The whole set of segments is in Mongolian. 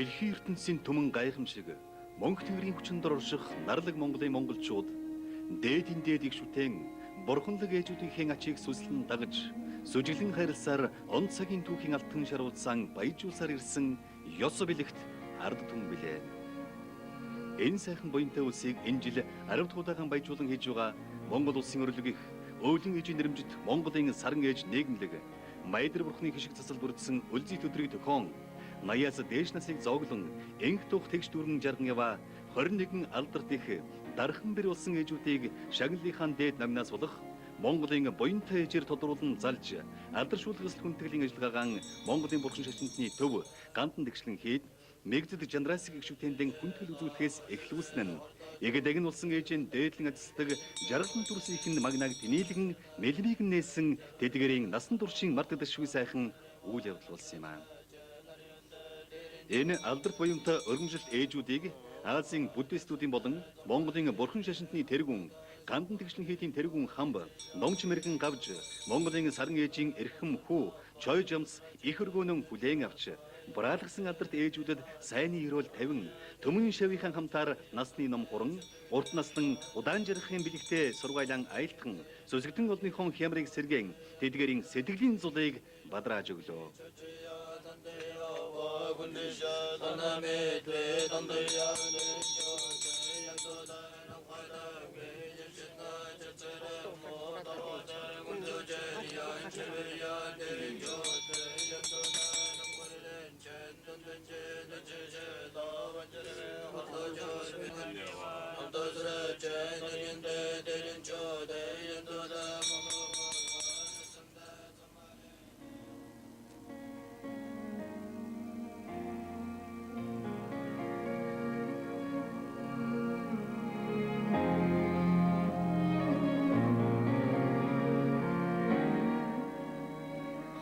Дэлхийн ертөнцийн түмэн гайхамшиг Монг тэнгэрийн хүчинд орших нарлаг Монголын монголчууд дээдийн дээд их шүтэн бурханлаг ээжүүдийн ачийг сүслэн дагаж сүжиглэн хайрласаар он цагийн түүхийн алтан шаруулсан баяжуулсаар ирсэн ёс бэлэгт ард түмэн билээ. Энэ сайхан буянтай улсыг энэ жил 10 дахь удаахан баяжуулан хийж байгаа Монгол улсын өрлөгөх өвлөн ээжийн нэрэмжит Монголын саран ээж нийгэмлэг Майдар бурхны хишиг засал бүрдсэн үлзий төдрийг төхөн 80-аас дээш насыг зооглон энх тух тэгш дүүрэн жарган ява 21 алдарт их дархан бэр улсын ээжүүдийг шагналынхаа дээд намнаас болох Монголын буянтай ээжээр тодруулан залж алдаршуулах эсэл хүндэтгэлийн ажиллагаагаан Монголын бурхан шашинтны төв гандан тэгшлэн хэд мэгдэд жандрасыг гişүтэндэн хүндэтгэл үзүүлэхээс эхлүүлсэн нь эгдэг нь улсын ээжийн дээдлэн ажилладаг жаргалан дүрсийн магнаг тэнээлгэн мэлмиг нээсэн тэдгэрийн насан туршийн мартагдах шгүй сайхан үйл явдал болсон юм аа. Энэ алдарт буянтай өргөмжилт ээжүүдийг Азийн буддистуудын болон Монголын бурхан шашинтны тэргүүн гандан тэгшлэн хийдийн тэргүүн хамб номч мэрэгэн гавж Монголын саран ээжийн эрхэм хүү чой жамс их өргөөнөн хүлээн авч браалгсан алдарт ээжүүдэд сайнны өрөөл тавин төмөн шавийнхаа хамтаар насны ном хуран урт наслан удаан жаргахын бэлэгтээ сургайлан айлтхан сүсгдэн олныхон хямрыг сэргэн тэдгэрийн сэтгэлийн зулыг бадрааж өглөө.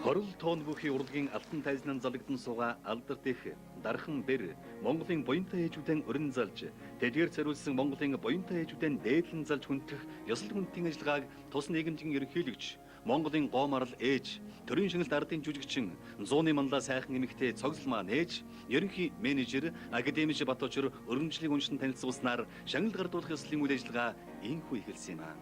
Хорол тоон бүхий урлагийн алтан тайзнан залгдан суугаа алдарт их дархан бэр Монголын буянтай ээжүүдэн өрн залж тэдгээр цариулсан Монголын буянтай ээжүүдэн дээдлэн залж хүндэх ёслол хүндийн ажиллагааг тус нийгэмжийн ерөнхийлөгч Монголын гоомарл ээж төрийн шингэлт ардын жүжигчин зууны манлаа сайхан эмэгтэй цогцлмаа нээж ерөнхий менежер академич Баточор өргөмжлөлийн үншин танилцуулснаар шагнал гардуулах ёслолын үйл ажиллагаа инхүү эхэлсэн юм аа.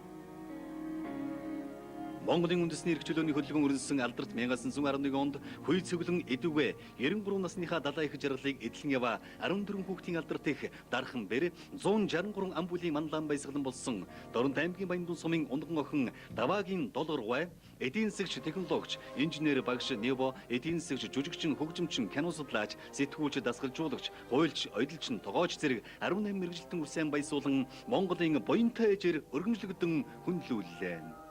Монголын үндэсний эрх чөлөөний хөдөлгөөн өрнөсөн алдарт 1911 онд хүй цэглэн эдүгэ 93 насныхаа далаа их жаргалыг эдлэн ява 14 хүүхдийн алдарт их дархан бэр 163 ам бүлийн манлаан баясгалан болсон Дорнод аймгийн Баяндун сумын унган охин Даваагийн долгоргой эдийн засгч технологич инженер багш Нево эдийн засгч жүжигчин хөгжимчин кино судлаач сэтгүүлч дасгалжуулагч хуульч ойдлчин тогооч зэрэг 18 мэрэгжилтэн үрсэн баясуулан Монголын буянтай ээжээр өргөмжлөгдөн хүндлүүллээ.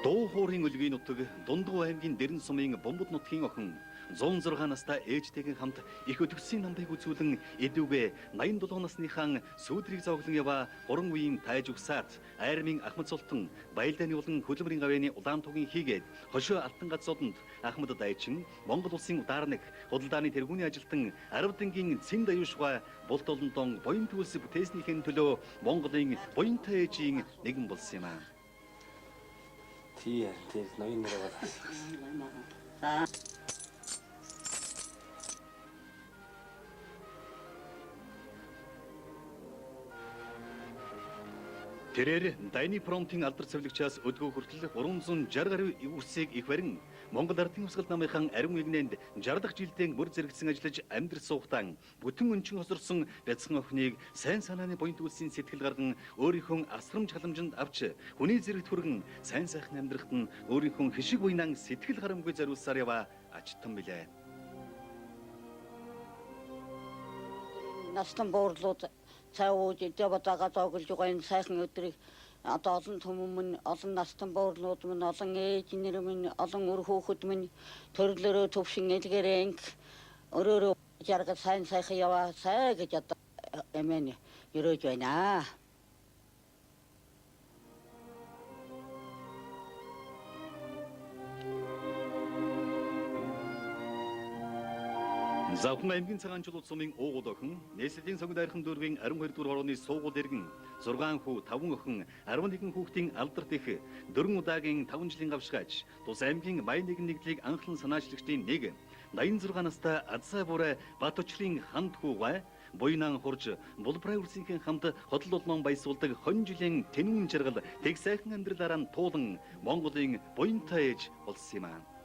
Дуу хуурын өлгийн нутаг Дундгуу аймгийн Дэрэн сумын Бомбод нутгийн охин 106 настай ээжтэйгээ хамт их өтгөсийн намбайг үзүүлэн эдүгэ 87 насныхаа сүүдрийг зооглон ява 3 үеийн тайж угсаат Айрмын Ахмад Султан Баялдааны болон Хөдөлмөрийн гавьяаны улаан тугийн хийгээд хошоо алтан газууданд Ахмад Дайчин Монгол улсын ударник худалдааны тэргүүний ажилтан Аравдангийн Цэн Даюушгай Булт олонтон буян төлс бүтээснийхэн төлөө Монголын буянтай ээжийн нэгэн болсон юм аа. Тий, ноён нэр байгаа. Тэрээр Дайны фронтын алдар цэвлэгчээс өдгөө хүртэл 360 гаруй үрсийг их барин Монгол ардын хувьсгал намынхан ариун игнэнд 60 дахь жилдээ мөр зэрэгсэн ажиллаж амьдрал суугтан бүтэн өнчин хосорсон бяцхан охиныг сайн санааны буянт үлсийн сэтгэл гарган өөрийнхөө асрамж халамжинд авч хүний зэрэгт хүргэн сайн сайхан амьдрахад нь өөрийнхөө хишиг буйнан сэтгэл харамгүй зориулсаар ява ачтан билээ. Настан буурлууд цаавууд дэватага зооглож байгаа энэ сайхан өдрийг одоо олон түмэн олон настан буурлууд мөн олон ээж нэр мөн олон өр хүүхэд мөн төрлөөрөө төвшин элгэрэнг өрөөрөө жаргал сайн сайхан яваа сай гэж одоо эмэн өрөөж байна. Завхан аймгийн цагаан чулуу сумын уугуул охин нийслэлийн сонгид айрхан дүүргийн 12 дугаар хорооны суугуул иргэн 6 хүү, 5 охин, 11 хүүхдийн алдарт их 4 удаагийн 5 жилийн гавшгаач тус аймгийн Май нэгдлийг анхлан санаачлагчдын нэг 86 настай Азаа бүрэ Баточрын ханд хүүгай буйнаан хурж булбрай үрсийнхэн хамт хотол улман баясуулдаг хон жилийн тэнүүн жаргал тэг сайхан амьдралаараа туулан Монголын буянтай ээж болсон юм аа.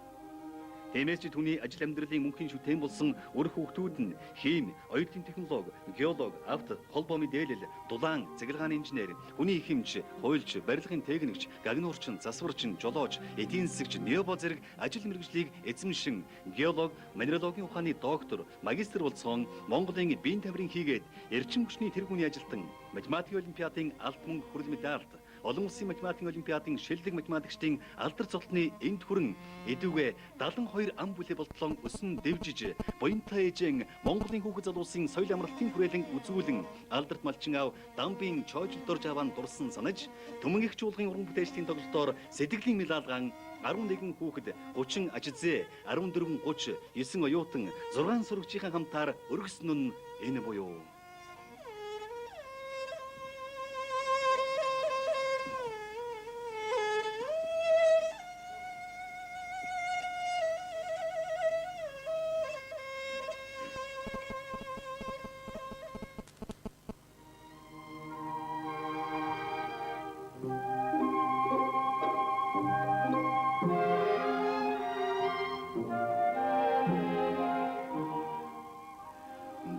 Тиймээс ч түүний ажил амьдралын мөнхийн шүтэн болсон үр хүүхдүүд нь хим, оюутны технологи, геолог, авто, холбоо мэдээлэл, дулаан, цэглэгааны инженер, хүний их хэмж, хуульч, барилгын техникч, гагнуурчин, засварчин, жолооч, эдийн засагч, необо зэрэг ажил мэргэжлийг эзэмшин, геолог, минералогийн ухааны доктор, магистр болцоон Монголын биеийн тамирын хийгээд эрчим хүчний тэргүүний ажилтан, математикийн олимпиадын алт мөнгө хүрэл медальт олон улсын математикийн олимпиадын шилдэг математикчдын алдар цогтны энд хүрэн эдүгэ 72 ам бүлэ болтлон өсөн дэвжиж буянтай ээжэн Монголын хүүхэд залуусын соёл амралтын хүрээлэн үзүүлэн алдарт малчин аав дамбын чойжл дорж аван дурсан санаж төмөн их чуулгын уран бүтээлчдийн тоглолтоор сэтгэлийн медалгаан 11 хүүхэд 30 ажизээ 14 30 9 оюутан 6 сурагчийн хамтаар өргөсөн нь энэ буюу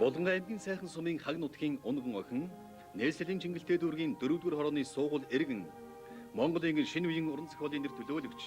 Болон аймгийн сайхан сумын хаг нутгийн унган охин, Нээслийн Чингэлтэй дүүргийн 4-р хорооны суугуул эргэн, Монголын шинэ үеийн уран зохиолын нэр төлөөлөгч,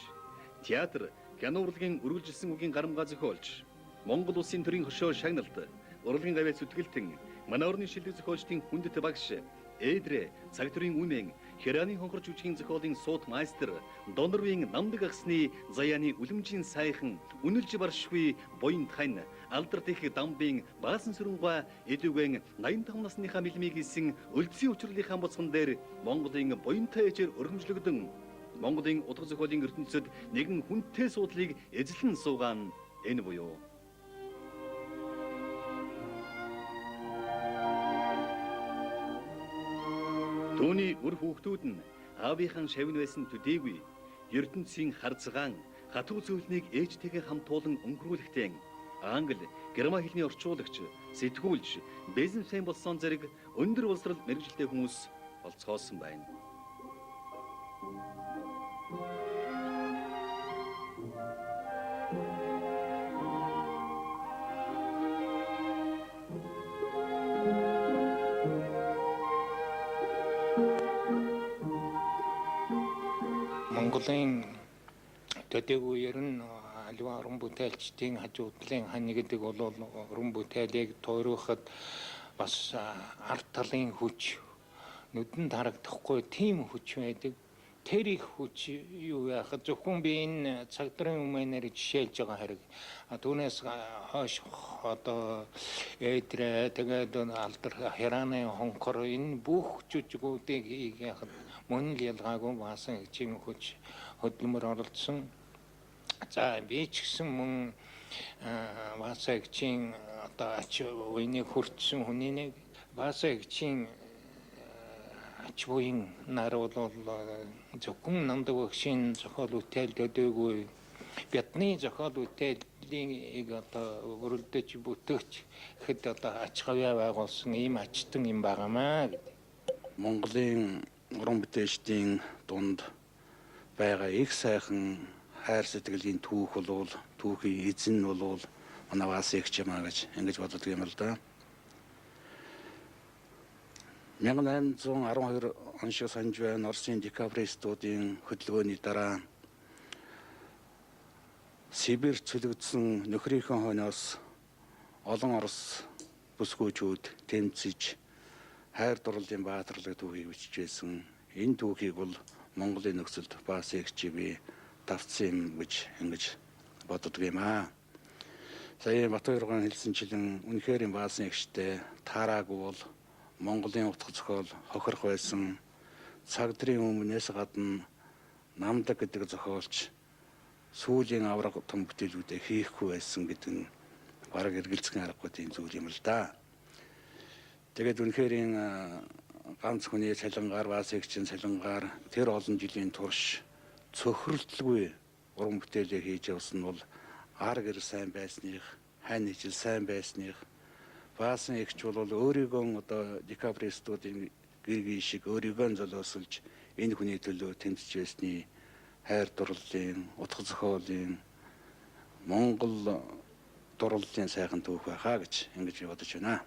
театр, кино урлагийн үргэлжилсэн үгийн гарамгаа зохиолч, Монгол улсын төрийн хошоо шагналт, урлагийн гавьяа зүтгэлтэн, манай орны шилдэг зохиолчдын хүндэт багш, Эдрэ, цаг төрийн үмэн, Хераны хонхор жүжигийн зохиолын суут майстер, Донорвын намдаг агсны заяаны үлэмжийн сайхан, үнэлж баршгүй буян тань, алдарт их дамбын баасан сүрэнгаа эдүгэн 85 насныхаа мэлмиг исэн өлдсийн учрлынхаа буцхан дээр Монголын буянтай ээжээр өргөмжлөгдөн Монголын утга зохиолын ертөнцид нэгэн хүнтэй суудлыг эзлэн суугаан энэ буюу Түүний үр хүүхдүүд нь аавынхан шавн байсан төдийгүй ертөнцийн харцгаан хатуу зөвлөнийг ээжтэйгээ хамтуулан өнгөрүүлэхдээ англи, герман хэлний орчуулагч, сэтгүүлч, бизнесмен болсон зэрэг өндөр боловсрол мэргэжилтэй хүмүүс олцгоосон байна. Монголын төдийгүй ерөн аливаа уран бүтээлчдийн хажуудлын хань гэдэг бол уран бүтээлийг тойроход бас ард талын хүч нүдэнд харагдахгүй тийм хүч байдаг. Тэр их хүч юу яхад зөвхөн би энэ цагтрын өмнөр жишээлж байгаа хэрэг. Түүнээс хойш одоо Эдрэ тэгээд алдар Хераны хонхор энэ бүх жүжигүүдийг яхад мөн л ялгаагүй баасан хичээн хүч хөдөлмөр оролцсон. За би ч гэсэн мөн баасаагчийн одоо ач уйныг хүртсэн хүний нэг баасаагчийн ач буян нар бол зөвхөн намдаг багшийн зохиол үтэл төдийгүй бидний зохиол ütээлийн одоо өрөлдөж бүтээгч хэд одоо ач гавьяа байгуулсан ийм ачтан юм байгаамаа гэдэг. Монголын уран бүтээлчдийн дунд байгаа их сайхан хайр сэтгэлийн түүх болвол түүхийн эзэн болвол манай Баасаагч юмаа гэж ингэж боддог юм л да. 1812 он шиг санаж байна. Оросын декабристуудын хөдөлгөөний дараа Сибирь цөлөгдсөн нөхрийнхөө хойноос олон Орос бүсгүйчүүд тэмцэж хайр дурлалын баатарлаг түүхийг бичиж байсан. Энэ түүхийг бол Монголын нөхцөлд Баасаагч би давцсан юм гэж ингэж боддог юм аа. Сая Батбаяр хэлсэнчлэн үнэхээр Баасаагчтай таараагүй бол Монголын утга зохиол хохирох байсан. Цагдрын өмнөөс гадна намдаг гэдэг зохиолч сүүлийн авраг том бүтээлүүдээ хийхгүй байсан гэдэг нь бараг эргэлзэх аргагүй тийм зүйл юм л да. Тэгээд үнэхээр ганц хүний цалингаар Васигчийн цалингаар тэр олон жилийн турш цөхрөлтөлгүй уран бүтээлээ хийж явсан бол ар гэр сайн байсных, хань ижил сайн байсных, Васан эгч бол өөрийгөө одоо декабристуудын гэргийн шиг өөрийгөө золиослж энэ хүний төлөө тэмцэж байсны хайр дурлалын, утга зохиолын, Монгол дурлалын сайхан түүх байхаа гэж ингэж бодож байна.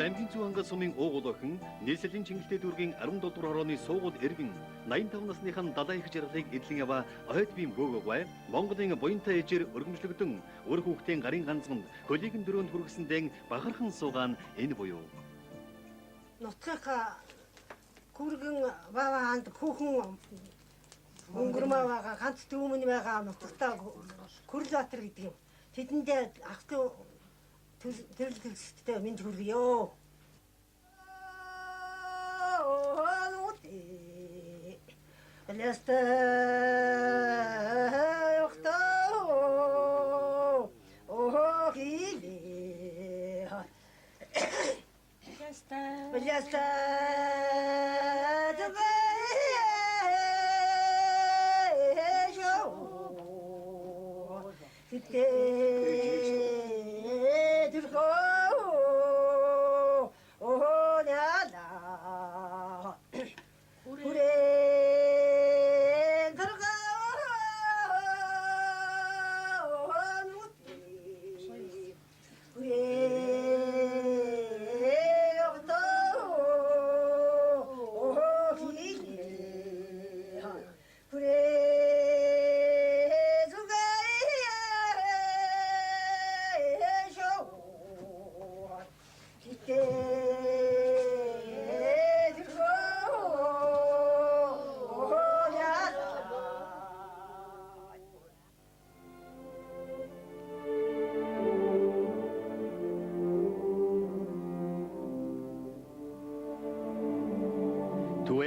Аймгийн зүүн ангал сумын уугуул охин нийслэлийн Чингэлтэй дүүргийн 17 дугаар хорооны суугуул эргэн 85 насныхан далайн их жаргалыг эдлэн яваа ойд бим бөөгөөгүй Монголын буянтай ээжээр өргөмжлөгдөн өр хүүхдийн гарын ганцганд хөлийг дөрөөнд хүргэсэндээ бахархан суугаан энэ буюу. Нутгийнхаа күргэн баваанд хүүхэн өнгөрмөөгөө ганц дүүмэн байгаа нутагтаа Күрлбаатар гэдэг юм. Тэдэндээ ах トゥ төрөл төлсөдтэй минь хүргье. Аласта охто охили. Аласта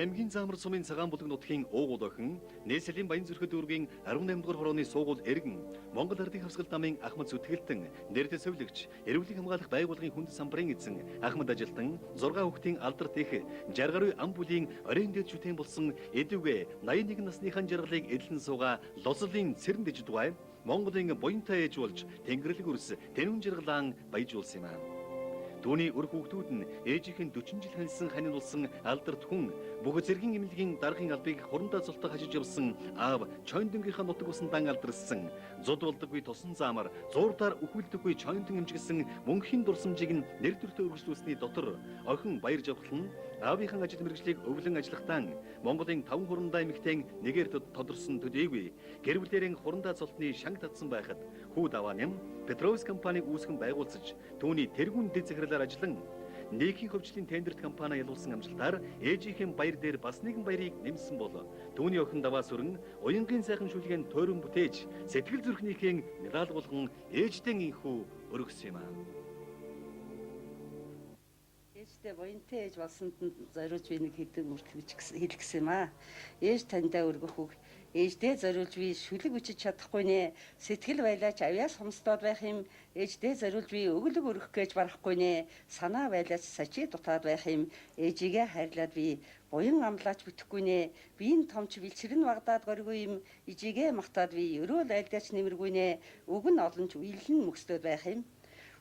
Аймгийн Заамар сумын цагаан булаг нутгийн уугуул охин нийслэлийн Баянзүрхэд дүүргийн 18 дугаар хорооны суугуул эргэн Монгол Ардын хавсгал намын Ахмад Зүтгэлтэн нэрдэ совлогч эрүүлэг хамгаалах байгууллагын хүнд самбарын эзэн Ахмад Ажилтан 6 хүүхдийн алдарт их 60 гаруй ам бүлийн оройн дэд шүтэн болсон эдүгэ 81 насныхан жаргалыг эдлэн сууга лослын цэрэн дэжд дугай Монголын буянтай ээж болж Тэнгэрлэг үрс тэнүүн жаргалаан баяжуулсан юм аа. Түүний өр хүүхдүүд нь ээжийнхэн 40 жил ханьсан ханин болсон алдарт хүн бүх зэргийн эмнэлгийн даргын албыг хурандаа цолтой хажиж явсан аав Чойндонгийнхаа нутаг усан алдарсан зуд болдоггүй тусан заамар зуурдаар үхвэлдэггүй Чойндон эмжигсэн мөнхийн дурсамжийг нь нэр төртөө өргөжлүүлсний дотор охин баяр жавхлан аавынхан ажил мэргэжлийг өвлөн ажиллахдаа Монголын 5 хурандаа эмэгтэйн нэгээр тодорсон төдийгүй гэр бүлэрийн хурандаа цолтны шанг татсан байхад хүү давааням Петровс компаниг үүсгэн байгуулсаж түүний тэргүүн дэд захирлаар ажиллан нийгмийн хөгжлийн тендерт компани ялуулсан амжилтаар ээжийнхэн баяр дээр бас нэгэн баярыг нэмсэн бол түүний охин даваа сүрэн уянгийн сайхан шүлгээн тойрон бүтээж сэтгэл зүрхнийхэн медаль болгон ээждэн инхүү өргөсөн юм аа. Ээжтэй буянтай ээж болсонд нь зориулж би нэг хэдэн үргэлж хэлгэсэн юм аа. Ээж таньдаа өргөх үг. Ээждээ зориулж би шүлэг бичиж чадахгүй нэ. Сэтгэл байлаач авьяас хомсдоод байх юм. Ээждээ зориулж би өглөг өргөх гэж барахгүй нэ. Санаа байлаач сачи дутаад байх юм. Ээжигээ хайрлаад би буян амлаач бүтэхгүй нэ. Биеийн томч бэлчрэн вагдаад горгүй юм. Ижигээ махтаад би өрөөл айлдаач нэмэргүй нэ. Өг нь олонч уйлэн мөксдөд байх юм.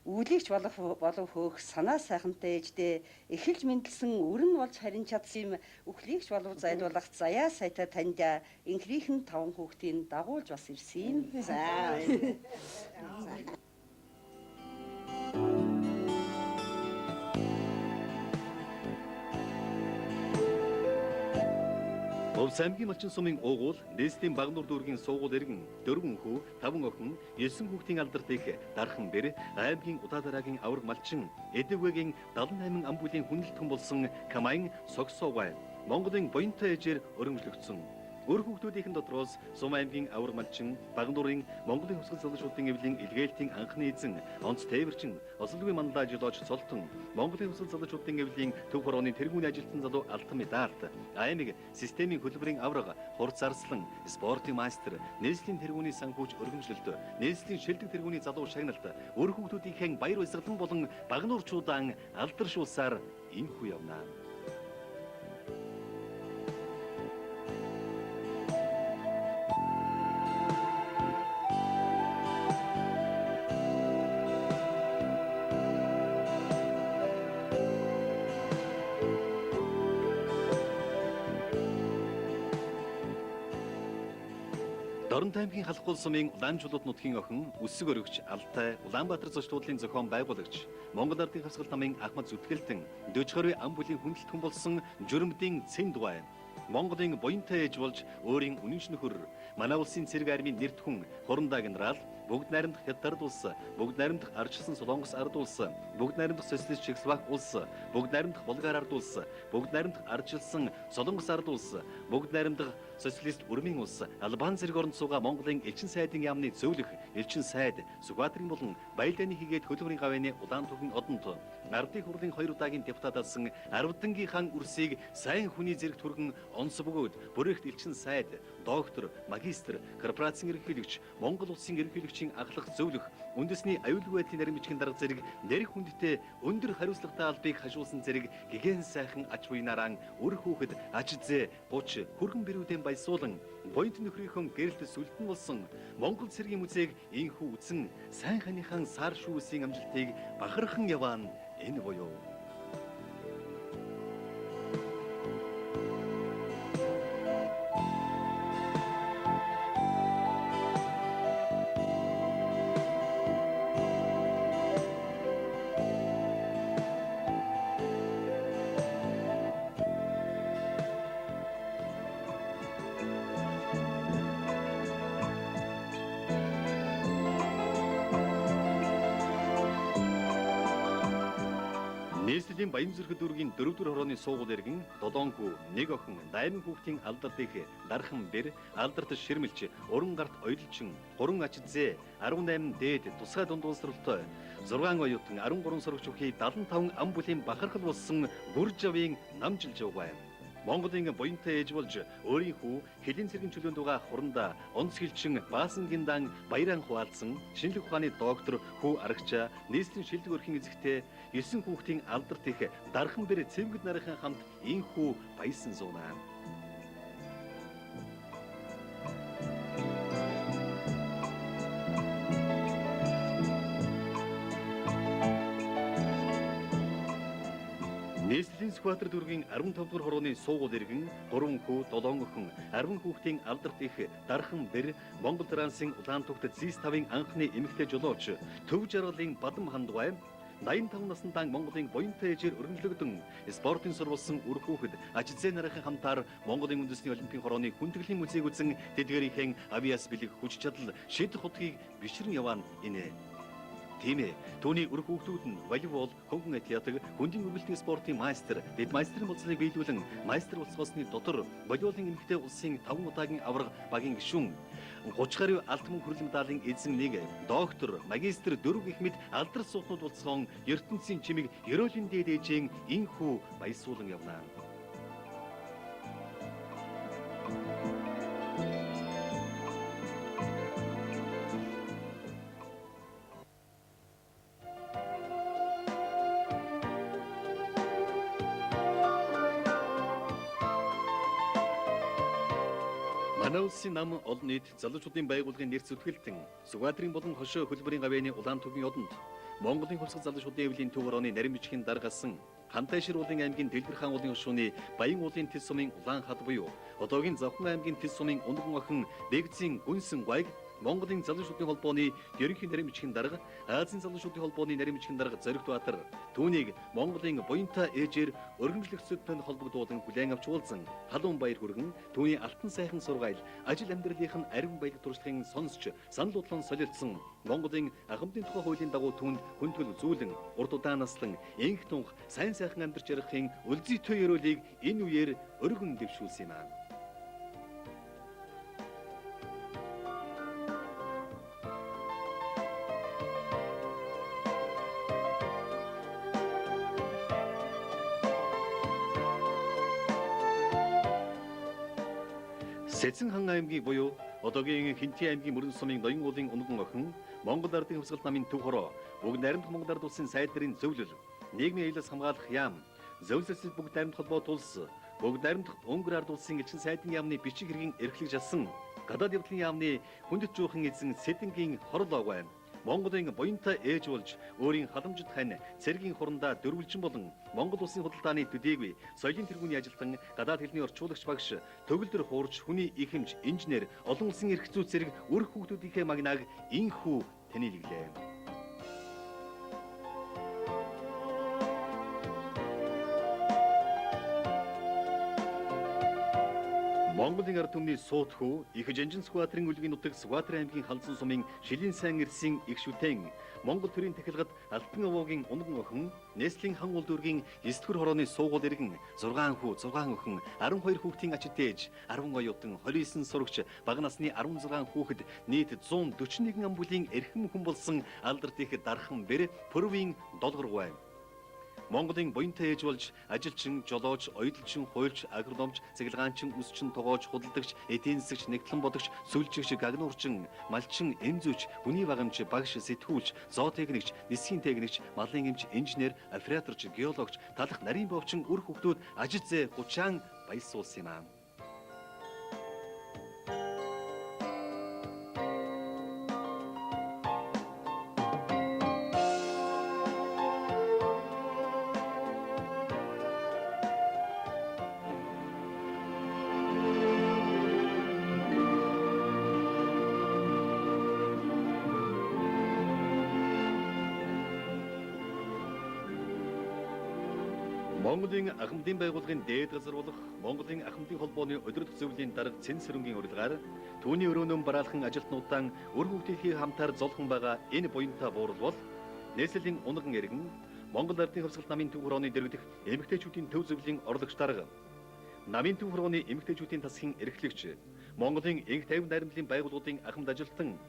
Үлийгч болов хөөх санаа сайхантай ээждээ эхэлж мэндэлсэн өрн болж харин чадсан юм үхлийгч болов зайлуулах заяа саята таньда инхрийнхэн 5 хүүхдийн дагуулж бас ирсэн юм. За. Улс аймгийн малчин сумын уугуул нийслэлийн Багнуур дүүргийн суугуул эргэн 4 хүү 5 охин 9 хүүхдийн алдарт их дархан бэр аймгийн Удаадараагийн авраг малчин Эдэвгэгийн 78 ам бүлийн хүнэлт хүн болсон Камайн Согсоогай Монголын буянтай ээжээр өргөмжлөгдсөн Өөр хүүхдүүдийн дотроос Сум аймгийн Авар малчин, Багнуурын Монголын хувьсгал залуучуудын эвлийн илгээлтийн анхны эзэн, онц тээвэрчин, Осолгүй мандаа жолооч Цолтон, Монголын хувьсгал залуучуудын эвлийн төв хорооны тэргүүний ажилтан залуу Алтан медальт, аймаг системийн хөтөлбөрийн авраг, хурц арслан, спортын майстер, нийслэлийн тэргүүний санхүүж өргөмжлөлт, нийслэлийн шилдэг тэргүүний залуу шагналт, өөр хүүхдүүдийн баяр баясгалан болон багнуурчуудаан алдаршуулсаар энхүү явнаа. Дорн аймгийн халахгүй сумын Улаанжуулууд нутгийн охин Үсэг өргөч Алтай Улаанбаатар зочдлын зохион байгуулагч Монгол Ардын хавсгал намын Ахмад Зүтгэлтэн дөчхөрөө ам бүлийн хүндлэлтэн болсон журмдын цэн дугай Монголын буянтай ээж болж өөрийн үнэнш нөхөр манай улсын цэрэг армийн нэрт хүн Хурандаа генерал бүгд найрамдах Хятад улс, бүгд найрамдах Ардчилсан Солонгос ард улс, бүгд найрамдах Социалист Чехословак улс, бүгд найрамдах Болгар ард улс, бүгд найрамдах Ардчилсан Солонгос ард улс, бүгд найрамдах Социалист Урмын улс, Албан зэрэг оронд суугаа Монголын элчин сайдын яамны зөвлөх, элчин сайд, Сүхбаатарын болон Баялдааны хийгээд хөлбөрийн гавьяаны Улаан түвгийн одонд Ардын хурлын 2 удаагийн депутаталсан Арвдангийн хан үрсийг сайн хүний зэрэг түргэн онц бөгөөд бүрэгт элчин сайд, доктор, магистр, корпорацийн ерөнхийлөгч, Монгол улсын ерөнхийлөгчийн ахлах зөвлөх, үндэсний аюулгүй байдлын нарийн бичгийн дарга зэрэг нэр хүндтэй өндөр хариуцлагатай албыг хашуулсан зэрэг гигэн сайхан ач буйнаараа үр хүүхэд аж зээ, буч, хүрхэн бэрүүдэн баясуулан буянт нөхрийнхөө гэрэлт сүлдэн болсон Монгол цэргийн музейг инхүү үзэн сайн ханыхан сар шүүсийн амжилтыг бахархан яваан энэ буюу нийслэлийн баян зүрхэд дүүргийн 4-р хорооны суугуул иргэн Долоонхүү, нэг охин, 8 хүүхдийн алдарт их, дархан бэр, алдарт ширмэлч, уран гарт ойлчин, 3 ач зээ, 18 дээд, тусгай дундуулсралтай, 6 оюутан, 13 сурагч бүхий 75 ам бүлийн бахархал болсон бүржавын намжилж явгай. Монголын буянтай ээж болж өөрийн хүү хэлийн цэргийн чөлөөнд байгаа Хурандаа онц хилчин Баасангийн дан баяран хуваалцсан шинжлэх ухааны доктор хүү арагчаа нийслэлийн шилдэг өрхийн эзэгтэй 9 хүүхдийн алдарт их дархан бэр цэвгд нарынхан хамт энхүү баясан зуунаа. Нийслэлийн Сүхбаатар дүүргийн 15-р хорооны суугуул иргэн 3 хүү 7 охин 10 хүүхдийн алдарт их дархан бэр Монгол Трансын Улаан түгт ЗИС-5-ын анхны эмэгтэй жолооч Төв жаргалын Бадам хандгай 85 настай Монголын буянтай ээжээр өргөмжлөгдөн спортын сурвалсан үр хүүхэд аж зээ нарынхан хамтаар Монголын үндэсний олимпийн хорооны хүндэтгэлийн музейг үзэн тэдгээрийн авиас бэлэг хүч чадал шид хутгийг бишрэн яваан инэ. Тийм ээ, түүний үр хүүхдүүд нь волейбол, хөнгөн атлетик, хүндийн үргэлтийн спортын майстер, дэд майстрын болцлыг биелүүлэн майстер болцоосны дотор волейболын эмэгтэй улсын 5 удаагийн авраг багийн гишүүн 30 гаруй алт мөн хүрэлэн медалийн эзэн нэг, доктор, магистр 4 гэх мэт алдар суутнууд болцсон ертөнцийн чимэг ерөөлийн дээд ээжийн энхүү баясуулан явнаа. Манай улсын нам олон нийт залуучуудын байгууллагын нэр зүтгэлтэн Сүхбаатарын болон хошоо хөлбөрийн гавьяаны Улаан түвгийн одонд Монголын хувьсгал залуучуудын эвлийн төв хорооны нарийн бичгийн даргасан Хантай Шируулын аймгийн Дэлгэр хаан уулын хошууны Баян уулын Тэс сумын Улаан хад буюу одоогийн Завхан аймгийн Тэс сумын Унган охин Бэгзийн Гүнсэн гуайг Монголын залуучуудын холбооны ерөнхий нарийн бичгийн дарга, Азийн залуучуудын холбооны нарийн бичгийн дарга Зоригт Баатар түүнийг Монголын буянтай ээжээр өргөмжлөгцөдтэй холбогдуулан хүлээн авч уулзсан халуун баяр хүргэн түүний алтан сайхан сургаал ажил амьдралынх нь ариун баялаг туршлагын сонсч санал бодлон солилцсон Монголын ахмадын тухай хуулийн дагуу түүнд хүндгэл үзүүлэн урд удаан наслан энх тунх сайн сайхан амьдарч ярахын үлзий төв ёроолыг энэ үеэр өргөн дэвшүүлсэн юм аа. Сэцэн хан аймгийн буюу одоогийн Хинти аймгийн мөрөн сумын ноён уулын унган охин Монгол Ардын Хувьсгалт намын төв хороо бүгд найрамдах Монгол Ард улсын сайд нарын зөвлөл нийгмийн аюулаас хамгаалах яам зөвлөлсөд бүгд найрамдах холбоо тулс бүгд найрамдах Өнгөр Ард улсын элчин сайдын яамны бичиг хэргийн эрхлэж асан гадаад явдлын яамны хүндэт жуухан эзэн Сэдэнгийн хорол огой Монголын буянтай ээж болж өөрийн халамжит хань цэргийн хурандаа дөрвөлжин болон Монгол улсын худалдааны төдийгүй соёлын тэргүүний ажилтан гадаад хэлний орчуулагч багш төгөлдөр хуурж хүний их хэмж инженер олон улсын эрх зүй зэрэг үр хүүхдүүдийнхээ магнааг инхүү танилглээ. Монголын ард түмний суут хүү их жанжин Сүхбаатарын үлгийн нутаг Сүхбаатар аймгийн халдсан сумын шилийн сайн ирсэн их шүтэн Монгол төрийн тахилгад Алтан овоогийн унган охин Нээслийн хан улдүргийн 9-р хорооны суугуул иргэн 6 хүү 6 охин 12 хүүхдийн ачид ээж 10 оюутан 29 сурагч бага насны 16 хүүхэд нийт 141 амбулын эрхэм хүн болсон алдарт их дархан бэр Пөрвийн долгоргой Монголын буянтай ээж болж ажилчин, жолооч, оюутлчин, хуульч, агрономч, цэглэгаанчин, үсчин, тогооч, худалдагч, эдийн засагч, нэгтлэн бодогч, сүлжигч, гагнуурчин, малчин, эмзүүч, хүний багамч, багш, сэтгүүлч, зоотехникч, нисхийн техникч, малын эмч, инженер, операторч, геологч, талах нарийн бовчин үр хүүхдүүд ажил зээ 30 баясуулсан юм аа. Монголын ахмадын байгууллагын дээд газар болох Монголын ахмадын холбооны өдрөд зөвлөлийн дарга Цэн Сөрөнгийн урилгаар түүний өрөөнөм бараалхан ажилтнуудаа үр хүүхдийнхээ хамтаар золхон байгаа энэ буянтай буурал бол Нээслийн унган иргэн Монгол Ардын Хувьсгалт намын төв хорооны дэргэдэх эмэгтэйчүүдийн төв зөвлөлийн орлогч дарга намын төв хорооны эмэгтэйчүүдийн тасгийн эрхлэгч Монголын энх тайван найрамдлын байгууллагын ахмад ажилтан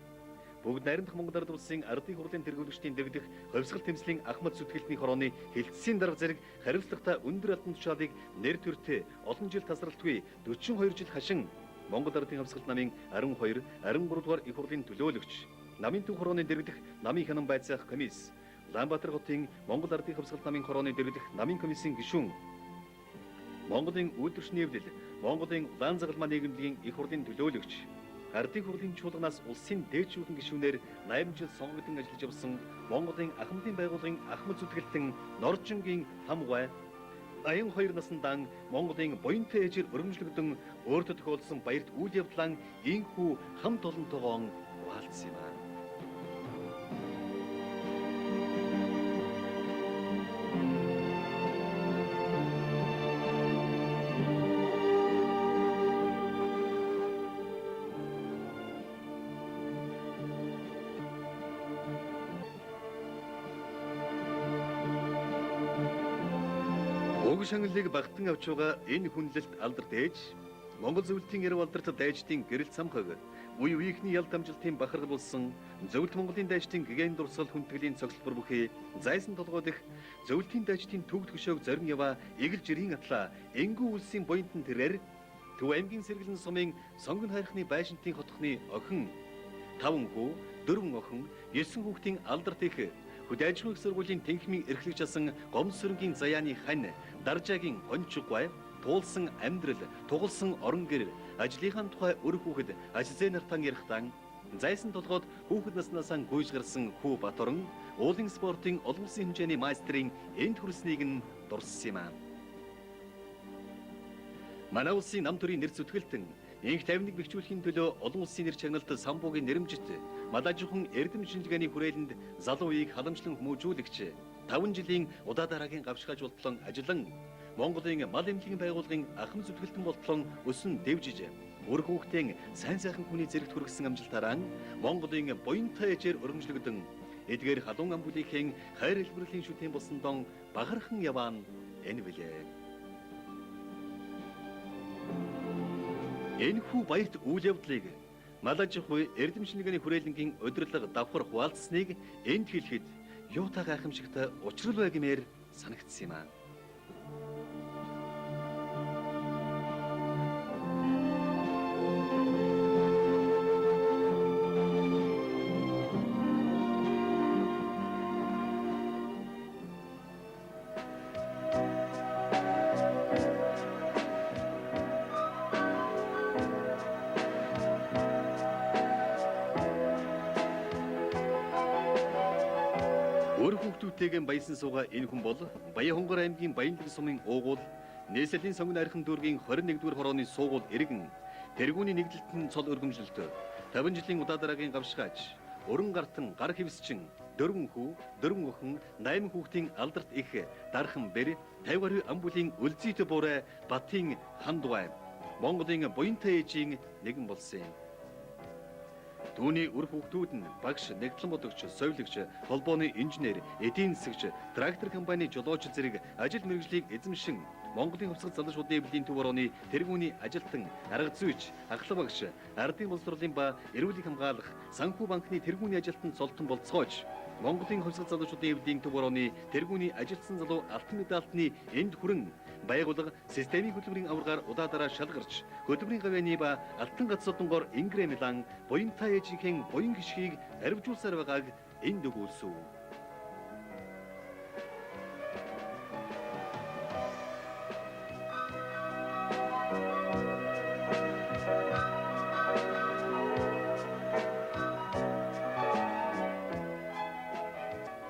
бүгд найрамдах Монгол Ард улсын ардын хурлын тэргүүлэгчдийн дэргэдэх хувьсгал тэмцлийн ахмад зүтгэлтний хорооны хилцээсийн дарга зэрэг хариуцлагатай өндөр албан тушаалыг нэр төртөө олон жил тасралтгүй 42 жил хашин Монгол Ардын Хувьсгалт намын 12, 13 дугаар их хурлын төлөөлөгч намын төв хорооны дэргэдэх намын хянан байцаах комисс Улаанбаатар хотын Монгол Ардын Хувьсгалт намын хорооны дэргэдэх намын комиссийн гишүүн Монголын үйлдвэрчний эвлэл Монголын улаан загалмаа нийгэмлэгийн их хурлын төлөөлөгч Ардын хурлын чуулганаас улсын дээдшүүлэн гишүүнээр 8 жил сонгогдсон ажиллаж явсан Монголын ахмадын байгууллагын ахмад зүтгэлтэн Норжингийн хамгай аян 2 насндаа Монголын буянтай ээжээр өргөмжлөгдөн өөртөө тохиолдсон баярт үйл явдлаа инхүү хамт олонтойгоо хуваалцсан юм аа. Уг шагналыг багтан авч байгаа энэ хүнлэлт алдарт ээж Монгол зөвлөлтийн яруу алдарт дайчдын гэрэл цамхаг үе үеийнхний ял дамжилтын бахархал болсон зөвлөлт Монголын дайчдын гэгэн дурсгал хүндэтгэлийн цогцлбор бүхий зайсан толгой дэх зөвлөлтийн дайчдын төвд хөшөөг зорин яваа эгэл жирийн атла энгүү үлсийн буянтан тэрээр Төв аймгийн сэргэлэн сумын сонгон хайрхны байшинтын хотхны охин 5 хүү 4 охин 9 хүүхдийн алдарт их Хөд аж ахуйн сургуулийн тэнхимийн эрхлэгч асан Гомсөрөнгийн заяаны хань Даржаагийн ончгой туулсан амьдрал тугалсан орон гэр ажлынхаа тухай өр хүүхэд ажлын нартан ярихтан зайсан толгойд хүүхэд наснасаа гүйж гарсан хүү Баторн уулын спортын олон улсын хэмжээний майстрын энд хүрснийг нь дурссан юм аа. Манай улсын нам төрийн нэр зүтгэлтэн инх тавныг бэхжүүлэхийн төлөө олон улсын нэр чагналт самбуугийн нэрэмжит Малажхан эрдэм шинжилгээний хүрээлэнд залуу үеийг халамжлан хүмүүжүүлэгч 5 жилийн удаа дараагийн гавшгааж болтлон ажиллан Монголын мал эмнэлгийн байгууллагын ахын зүтгэлтэн болтлон өсөн дэвжиж үр хүүхдийн сайн сайхан хүний зэрэгт хүргэсэн амжилтаараа Монголын буянтай ээжээр өргөмжлөгдөн эдгээр халуун амбулийнхын хайр хэлбэрлэлийн шүтэн болсон дон багархан яваан энэ билээ. Энэхүү баярт үйл явдлыг Малажхан эрдэм шинжилгээний хүрээлэнгийн удирдлага давхар хуваалцсныг энд хэлэхэд юутай гайхамшигтай учрал бай гэмээр санагдсан юм аа. үлдээгэн баясан сууга энэ хүн бол Баян-Хонгор аймгийн Баянлаг сумын уугуул Нээслийн сонгон архин дүүргийн 21-р хорооны суугуул иргэн тэргүүний нэгдэлтэн цол өргөмжлөлтөө 50 жилийн удаа дараагийн гавшгааж өрн гартан гар хивсчин 4 хүү 4 охин 8 хүүхдийн алдарт их дархан бэр 50 гаруй амбулын өлзийт буурай Батын хан дугай Монголын буянтай ээжийн нэгэн болсон юм. Түүний үр хүүхдүүд нь багш, нэгтлэн бодогч, совилогч, холбооны инженер, эдийн засагч, трактор компани жолооч зэрэг ажил мэргэжлийг эзэмшин Монголын хувьсгал залуучуудын эвлэлийн төв орооны тэргүүний ажилтан, арга зүйч, ахлах багш, ардын боловсролын ба эрүүлийг хамгаалах санхүү банкны тэргүүний ажилтан цолтон болцгооч Монголын хувьсгал залуучуудын эвлэлийн төв орооны тэргүүний ажилтсан залуу алтан медальтны энд хүрэн байгууллага системийн хөтөлбөрийн аваргаар удаа дараа шалгарч хөтөлбөрийн гавьяаны ба алтан гацсодонгоор ингрэмлан буянтай ээжийн буян гიშгийг арвижуулсаар байгааг энд өгүүлсв.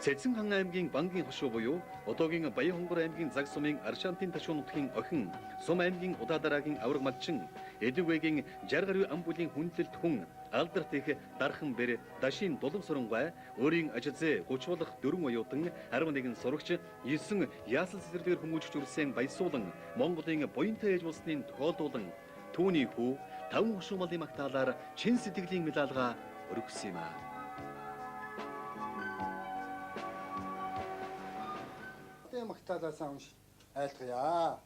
Цэцэн хан аймгийн Бангийн хошуу буюу одоогийн Баян-Хонгор аймгийн Заг сумын Аршаантын ташуун нутгийн охин Сум аймгийн удаа дараагийн авраг малчин Эдүгэгийн 60 гаруй амбулын хүндлэлт хүн алдарт их дархан бэр дашийн дулам сурангаа өөрийн ажизээ 30 болох 4 оюутан 11 сурагч 9 яасал цэцэрлэгээр хүмүүжиж үрсэн баясуулан Монголын буянтай ээж улсны тохиолдуулан түүний хүү 5 хошуу малын магтаалаар чин сэтгэлийн медалгаа өргөсөн юм а. Магтаалаасаа унш айлтгая.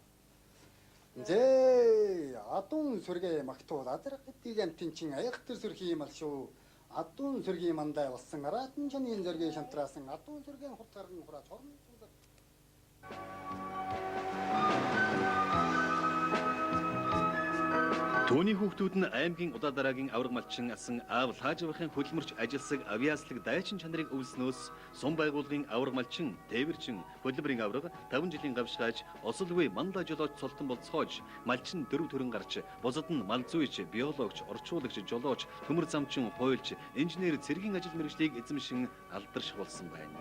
Зээ адун сүргээ магтуул адрах гэдгийг амтинчин аягтэр сүрхий юм ал шүү. Адун сүргийн мандаа болсон аратан чанын зүргээ шантраасан адун сүргийн хурдгарн хураач хорн. Түүний хүүхдүүд нь аймгийн удаа дараагийн авраг малчин асан аав Лаажвахын хөдөлмөрч ажилсаг авиаслаг дайчин чанарыг өвснөөс сум байгууллагын авраг малчин Тээвэрчин хөдөлмөрийн авраг 5 жилийн гавшгааж осолгүй мандаа жолооч цолтон болцоож малчин 4 төрөн гарч бусад нь мал зүйч, биологч, орчуулагч, жолооч, төмөр замчин, хуйлч, инженер цэргийн ажил мэргэжлийг эзэмшин алдарших болсон байна.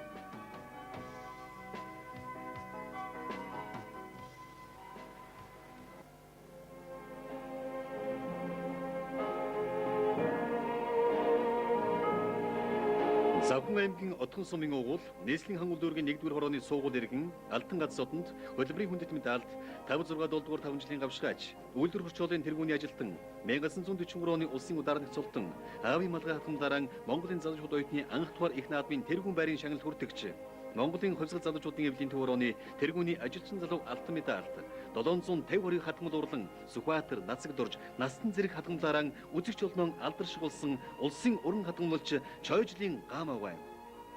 Завхан аймгийн Отгон сумын уугуул Нээслийн хан улдуургийн 1-р хорооны суугуул иргэн Алтан гацсодонд хөдөлмөрийн хүндэт медальт 5-6 дугаар 5 жилийн гавшгааж үйлдвэр хурцлын тэргүүний ажилтан 1943 оны улсын ударныг цолтон аавын малгай хатамдаран Монголын залуучууд оюутны анх дугаар их наадмын тэргүүн байрын шагналд хүртэгч Монголын хувьсгал залуучуудын эвлэлийн төв орооны тэргүүний ажилчин залуу алтан медальт 750 хориг хатмал урлан Сүхбаатар, Нацаг дурж Настан зэрэг хатамлаараа үзэгч олнон алдаршиг болсон улсын уран хатамлалч Чойжлийн Гамавай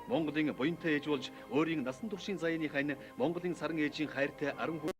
Монголын буянтай ээж болж өөрийн насан туршийн заяаны хань Монголын саран ээжийн хайртай 10